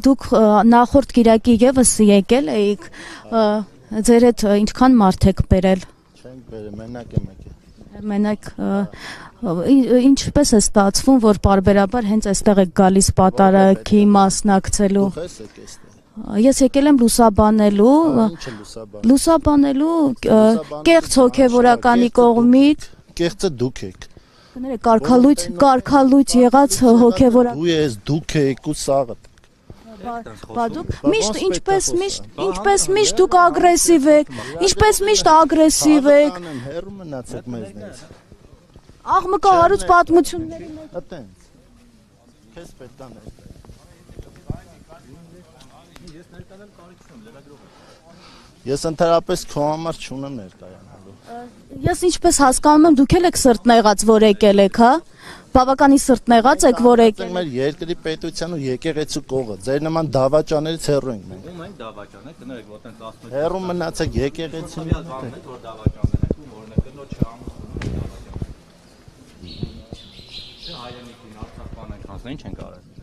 Դուք նախորդ կիրակի ևս եկել էիք, ձեր հետ ինչքան մարդ եք բերել։ Չենք բերել, մենակ եմ եկել։ Մենակ ինչպես է ստացվում, որ պարբերաբար հենց այստեղ եք գալիս պատարագի մասնակցելու։ Դուք ես եք այստեղ։ Ես եկել եմ լուսաբանելու, Ինչ է լուսաբանելու կեղծ հոգևորականի կողմից։ Կեղծը դուք եք։ Կներեք, կարգալույց եղած հոգևորական։ Դու ես, դուք եք ու սաղը։ Բա դուք ինչպես միշտ դուք ագրեսիվ եք, ինչպես միշտ ագրեսիվ եք։ Հեռու մնացեք մեզնից։ Աղմկա հարուց պատմությունների մեջ։ Այտենց։ Քեզ պետք է ներկայ։ Ես ընդհանրապես քո համար չունեմ ներկայանալու։ Ես ինչպես հասկանում եմ, դուք եք սրտնեղած, որ եկել եք, հա։ Բավականին սրտնեղած եք, որ եկել։ Մեր երկրի պետության ու եկեղեցու կողը, ձեր նման դավաճաներից հեռու ենք մենք։ Ում ենք դավաճան եք, կներեք, որտեղ 10 Հեռու մնացեք եկեղեցու։ որ դավաճաններ եք, օրինակ կնոջ չհամոզվում դավաճան։ Հայրենիքին Արցախ բան ենք հասնել, ինչ ենք արել։